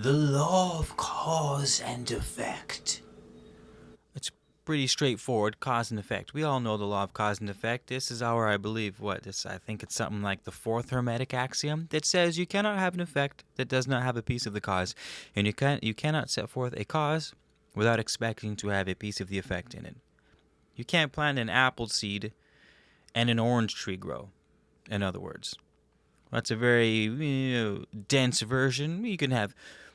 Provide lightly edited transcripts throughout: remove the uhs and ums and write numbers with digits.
The law of cause and effect. It's pretty straightforward, cause and effect. We all know the law of cause and effect. This is our, I believe, I think it's something like the fourth Hermetic axiom that says you cannot have an effect that does not have a piece of the cause. And you cannot set forth a cause without expecting to have a piece of the effect in it. You can't plant an apple seed and an orange tree grow, in other words. That's a very dense version. You can have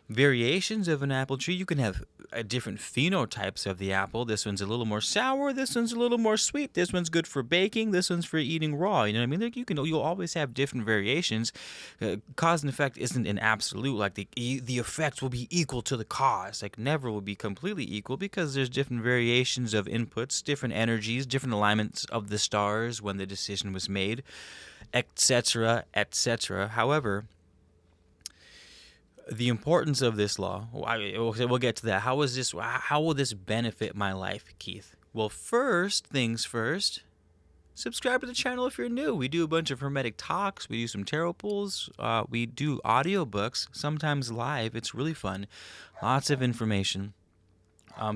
variations of an apple tree. You can have different phenotypes of the apple. This one's a little more sour. This one's a little more sweet. This one's good for baking. This one's for eating raw. You know what I mean? You'll always have different variations. Cause and effect isn't an absolute. Like the effect will be equal to the cause. Like never will be completely equal because there's different variations of inputs, different energies, different alignments of the stars when the decision was made, etc., etc. However, the importance of this law, we'll get to that. How will this benefit my life, Keith? Well, first things first, subscribe to the channel if you're new. We do a bunch of Hermetic talks. We do some tarot pulls. We do audiobooks, sometimes live. It's really fun. Lots of information.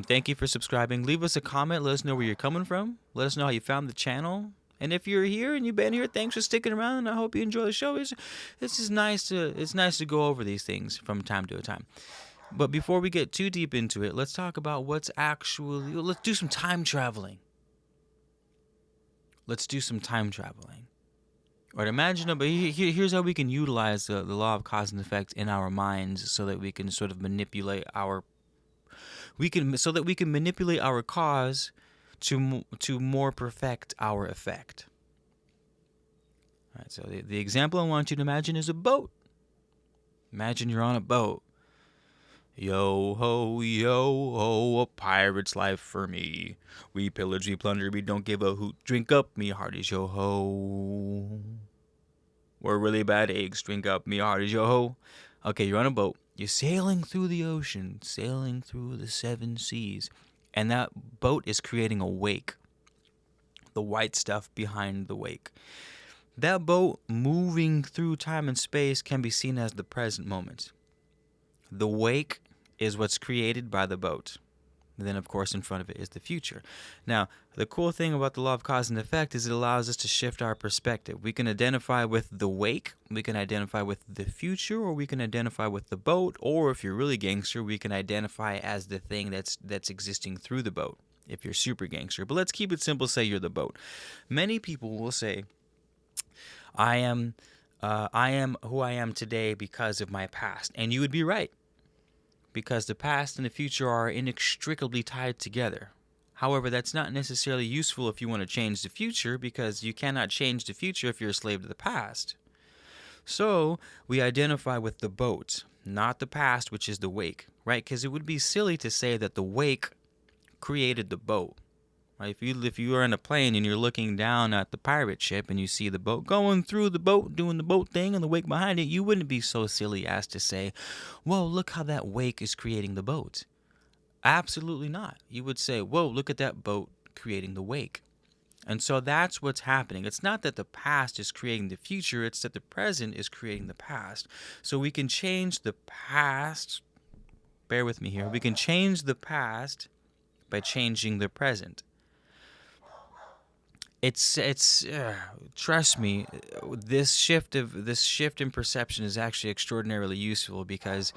Thank you for subscribing. Leave us a comment. Let us know where you're coming from. Let us know how you found the channel. And if you're here and you've been here, thanks for sticking around. And I hope you enjoy the show. It's nice to go over these things from time to time. But before we get too deep into it, let's talk about let's do some time traveling. Let's do some time traveling. Or here's how we can utilize the law of cause and effect in our minds so that we can sort of manipulate our cause to more perfect our effect. All right, so the example I want you to imagine is a boat. Imagine you're on a boat. Yo ho, a pirate's life for me. We pillage, we plunder, we don't give a hoot. Drink up, me hearties, yo ho. We're really bad eggs, drink up, me hearties, yo ho. Okay, you're on a boat. You're sailing through the ocean, sailing through the seven seas. And that boat is creating a wake. The white stuff behind the wake. That boat moving through time and space can be seen as the present moment. The wake is what's created by the boat. And then, of course, in front of it is the future. Now, the cool thing about the law of cause and effect is it allows us to shift our perspective. We can identify with the wake, we can identify with the future, or we can identify with the boat, or if you're really gangster, we can identify as the thing that's existing through the boat, if you're super gangster. But let's keep it simple, say you're the boat. Many people will say, I am who I am today because of my past. And you would be right. Because the past and the future are inextricably tied together. However, that's not necessarily useful if you want to change the future, because you cannot change the future if you're a slave to the past. So, we identify with the boat, not the past, which is the wake, right? Because it would be silly to say that the wake created the boat. Right? If you are in a plane and you're looking down at the pirate ship and you see the boat going through the boat, doing the boat thing and the wake behind it, you wouldn't be so silly as to say, whoa, look how that wake is creating the boat. Absolutely not. You would say, whoa, look at that boat creating the wake. And so that's what's happening. It's not that the past is creating the future, it's that the present is creating the past. So we can change the past, bear with me here, we can change the past by changing the present. It's trust me, this shift in perception is actually extraordinarily useful because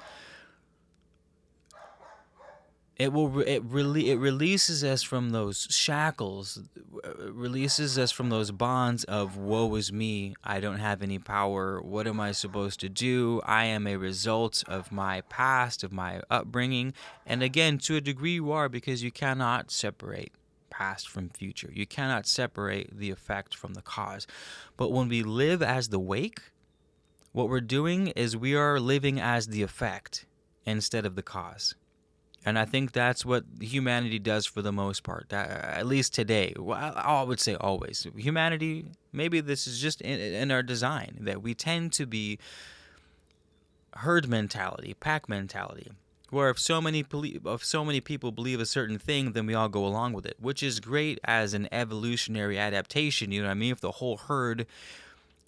it releases us from those shackles, releases us from those bonds of woe is me, I don't have any power, what am I supposed to do? I am a result of my past, of my upbringing. And again, to a degree you are, because you cannot separate past from future. You cannot separate the effect from the cause. But when we live as the wake, what we're doing is we are living as the effect instead of the cause. And I think that's what humanity does for the most part, at least today. Well, I would say always. Humanity, maybe this is just in our design, that we tend to be herd mentality, pack mentality. Where if so many people believe a certain thing, then we all go along with it, which is great as an evolutionary adaptation. You know what I mean? If the whole herd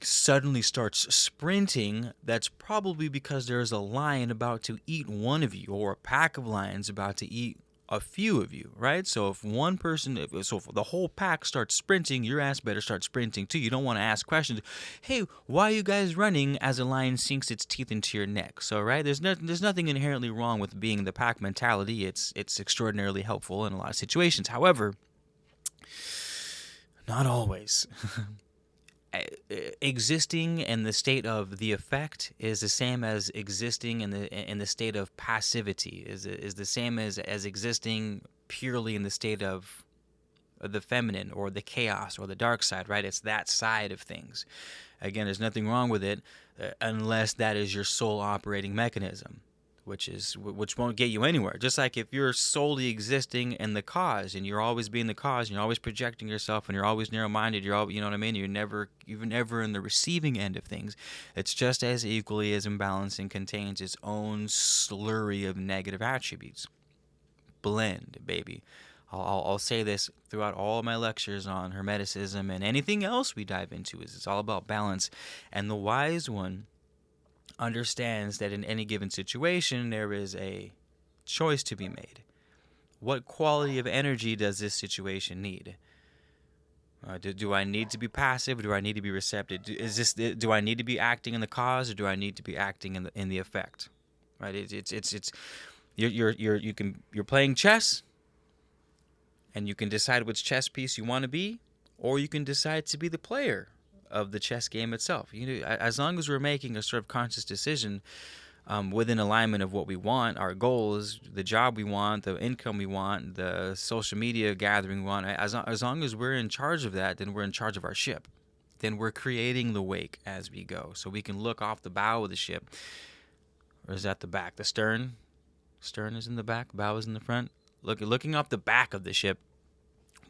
suddenly starts sprinting, that's probably because there's a lion about to eat one of you, or a pack of lions about to eat a few of you, right? So if one person, if the whole pack starts sprinting, your ass better start sprinting too. You don't want to ask questions. Hey, why are you guys running? As a lion sinks its teeth into your neck. So right, there's nothing inherently wrong with being the pack mentality. It's extraordinarily helpful in a lot of situations. However, not always. Existing in the state of the effect is the same as existing in the state of passivity. Is the same as existing purely in the state of the feminine or the chaos or the dark side, right? It's that side of things. Again, there's nothing wrong with it unless that is your sole operating mechanism, which won't get you anywhere. Just like if you're solely existing in the cause and you're always being the cause, and you're always projecting yourself, and you're always narrow-minded, you know what I mean? You're never in the receiving end of things. It's just as equally as imbalancing contains its own slurry of negative attributes. Blend, baby. I'll say this throughout all of my lectures on Hermeticism and anything else we dive into. Is it's all about balance, and the wise one understands that in any given situation there is a choice to be made. What quality of energy does this situation need? Do I need to be passive, or do I need to be receptive? Do I need to be acting in the cause, or do I need to be acting in the effect? Right? You're playing chess, and you can decide which chess piece you want to be, or you can decide to be the player of the chess game itself. As long as we're making a sort of conscious decision within alignment of what we want, our goals, the job we want, the income we want, the social media gathering we want, as long as we're in charge of that, then we're in charge of our ship. Then we're creating the wake as we go. So we can look off the bow of the ship. Or is that the back? The stern? Stern is in the back, bow is in the front. Looking off the back of the ship,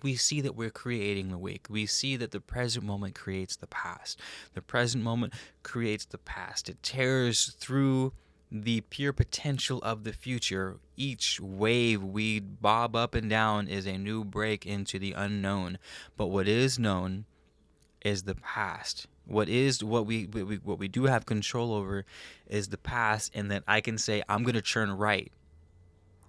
we see that we're creating the wake. We see that the present moment creates the past. The present moment creates the past. It tears through the pure potential of the future. Each wave we bob up and down is a new break into the unknown. But what is known is the past. What we do have control over is the past, and that I can say I'm going to turn right.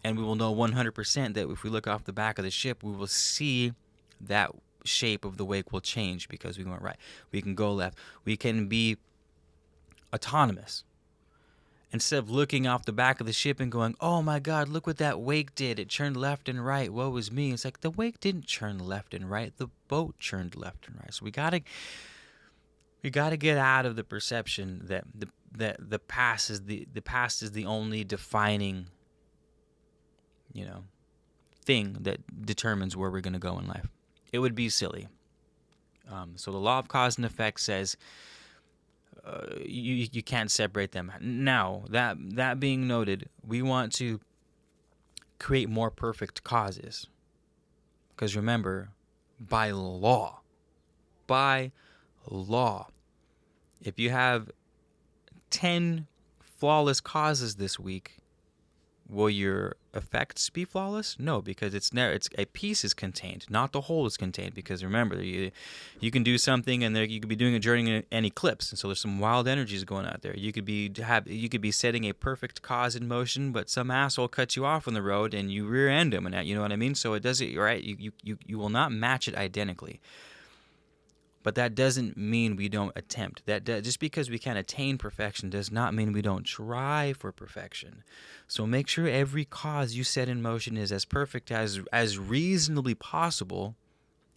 And we will know 100% that if we look off the back of the ship, we will see that shape of the wake will change because we went right. We can go left. We can be autonomous. Instead of looking off the back of the ship and going, oh my God, look what that wake did. It turned left and right. Woe was me. It's like the wake didn't turn left and right. The boat turned left and right. So we gotta get out of the perception that the past is the only defining thing that determines where we're going to go in life. It would be silly. So the law of cause and effect says you can't separate them. Now, that being noted, we want to create more perfect causes. Because remember, by law, if you have 10 flawless causes this week, will your effects be flawless? No, because it's a piece is contained, not the whole is contained. Because remember, you can do something, and you could be doing it during an eclipse, and so there's some wild energies going out there. You could be setting a perfect cause in motion, but some asshole cuts you off on the road, and you rear end him, and you know what I mean. So it does it right. You will not match it identically. But that doesn't mean we don't attempt. Just because we can't attain perfection does not mean we don't try for perfection. So make sure every cause you set in motion is as perfect as reasonably possible.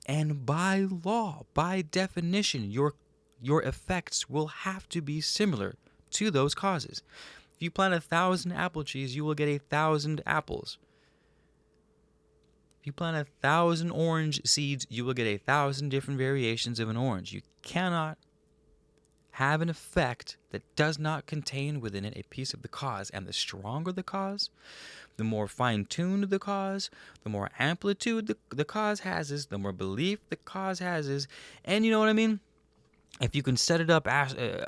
And by law, by definition, your effects will have to be similar to those causes. If you plant 1,000 apple trees, you will get 1,000 apples. If you plant 1,000 orange seeds, you will get 1,000 different variations of an orange. You cannot have an effect that does not contain within it a piece of the cause. And the stronger the cause, the more fine-tuned the cause, the more amplitude the cause has, the more belief the cause has. And you know what I mean? If you can set it up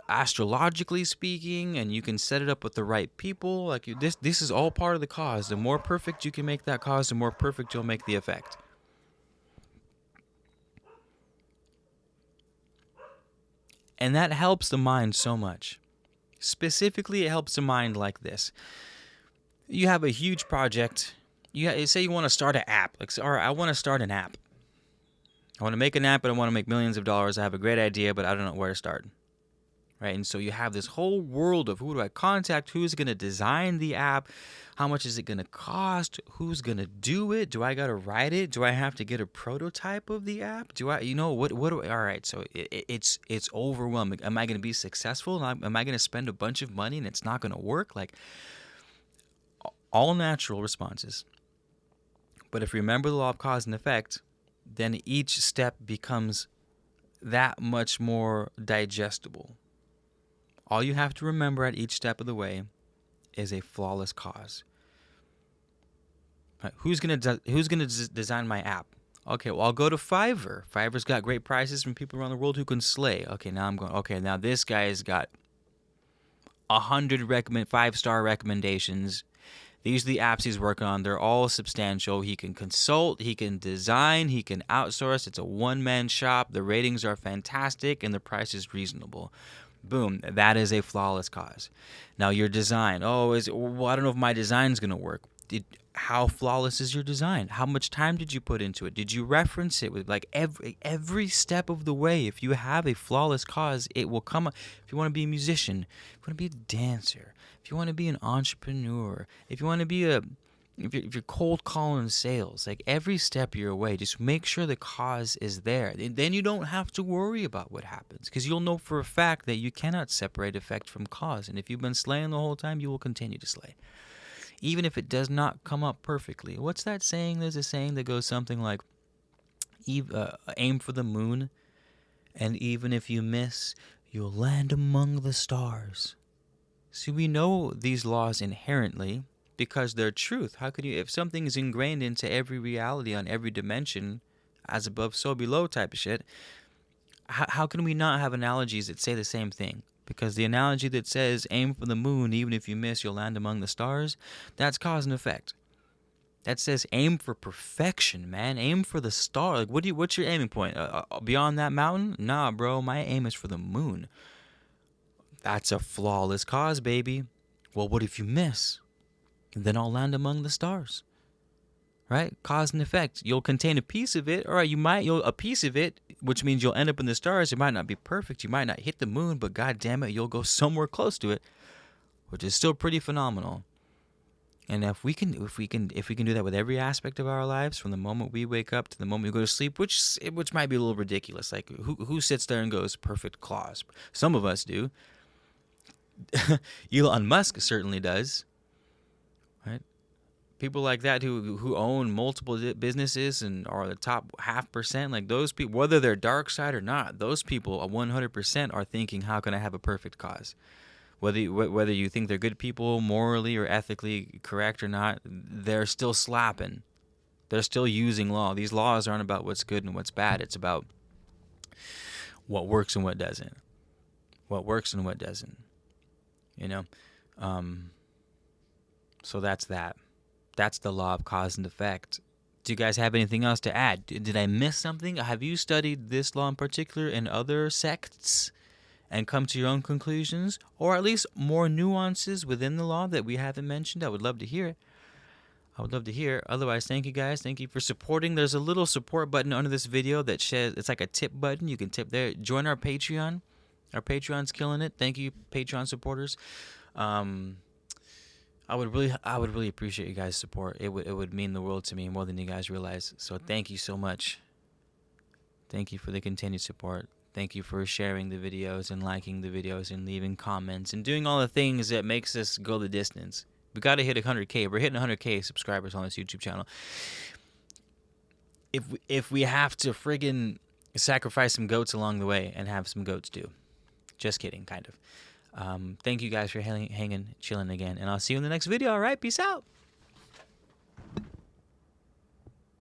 astrologically speaking, and you can set it up with the right people, this is all part of the cause. The more perfect you can make that cause, the more perfect you'll make the effect. And that helps the mind so much. Specifically, it helps the mind like this. You have a huge project. Say you want to start an app. Like, all right, I want to start an app. I want to make an app, but I want to make millions of dollars. I have a great idea, but I don't know where to start. Right? And so you have this whole world of who do I contact? Who's going to design the app? How much is it going to cost? Who's going to do it? Do I got to write it? Do I have to get a prototype of the app? Do I, what do I, all right. So it's overwhelming. Am I going to be successful? Am I going to spend a bunch of money and it's not going to work? Like, all natural responses. But if you remember the law of cause and effect, then each step becomes that much more digestible. All you have to remember at each step of the way is a flawless cause. Right, who's gonna design my app? Okay, well, I'll go to Fiverr. Fiverr's got great prices from people around the world who can slay. Okay, now this guy's got 100 5-star recommendations. These are the apps he's working on. They're all substantial. He can consult, he can design, he can outsource. It's a one-man shop. The ratings are fantastic, and the price is reasonable. Boom, that is a flawless cause. Now your design. I don't know if my design's going to work. How flawless is your design? How much time did you put into it? Did you reference it with every step of the way? If you have a flawless cause, it will come. If you want to be a musician, if you want to be a dancer, if you want to be an entrepreneur, if you want to be if you're cold calling sales, like every step of your way, just make sure the cause is there. Then you don't have to worry about what happens, because you'll know for a fact that you cannot separate effect from cause. And if you've been slaying the whole time, you will continue to slay, even if it does not come up perfectly. What's that saying? There's a saying that goes something like, aim for the moon, and even if you miss, you'll land among the stars. See, we know these laws inherently because they're truth. How could you, if something is ingrained into every reality on every dimension, as above, so below type of shit, how can we not have analogies that say the same thing? Because the analogy that says, aim for the moon, even if you miss, you'll land among the stars, that's cause and effect. That says aim for perfection, man. Aim for the star. Like, what's your aiming point? Beyond that mountain? Nah, bro, my aim is for the moon. That's a flawless cause, baby. Well, what if you miss? Then I'll land among the stars. Right? Cause and effect. You'll contain a piece of it. All right, you'll a piece of it, which means you'll end up in the stars. It might not be perfect. You might not hit the moon, but god damn it, you'll go somewhere close to it, which is still pretty phenomenal. And if we can do that with every aspect of our lives, from the moment we wake up to the moment we go to sleep, which might be a little ridiculous. Like, who sits there and goes perfect clause? Some of us do. Elon Musk certainly does. Right? People like that who own multiple businesses and are the top 0.5%, like those people, whether they're dark side or not, those people 100% are thinking, how can I have a perfect cause? Whether you think they're good people, morally or ethically correct or not, they're still slapping. They're still using law. These laws aren't about what's good and what's bad. It's about what works and what doesn't. What works and what doesn't. So that's that. That's the law of cause and effect. Do you guys have anything else to add? Did I miss something? Have you studied this law in particular in other sects and come to your own conclusions, or at least more nuances within the law that we haven't mentioned? I would love to hear it. Otherwise, thank you guys. Thank you for supporting. There's a little support button under this video that says, it's like a tip button. You can tip there. Join our Patreon. Our Patreon's killing it. Thank you, Patreon supporters. I would really appreciate you guys' support. It would mean the world to me, more than you guys realize. So thank you so much. Thank you for the continued support. Thank you for sharing the videos and liking the videos and leaving comments and doing all the things that makes us go the distance. We got to hit 100K. We're hitting 100K subscribers on this YouTube channel. If we have to friggin' sacrifice some goats along the way, and have some goats too. Just kidding, kind of. Thank you guys for hanging, chilling again, and I'll see you in the next video. All right, peace out.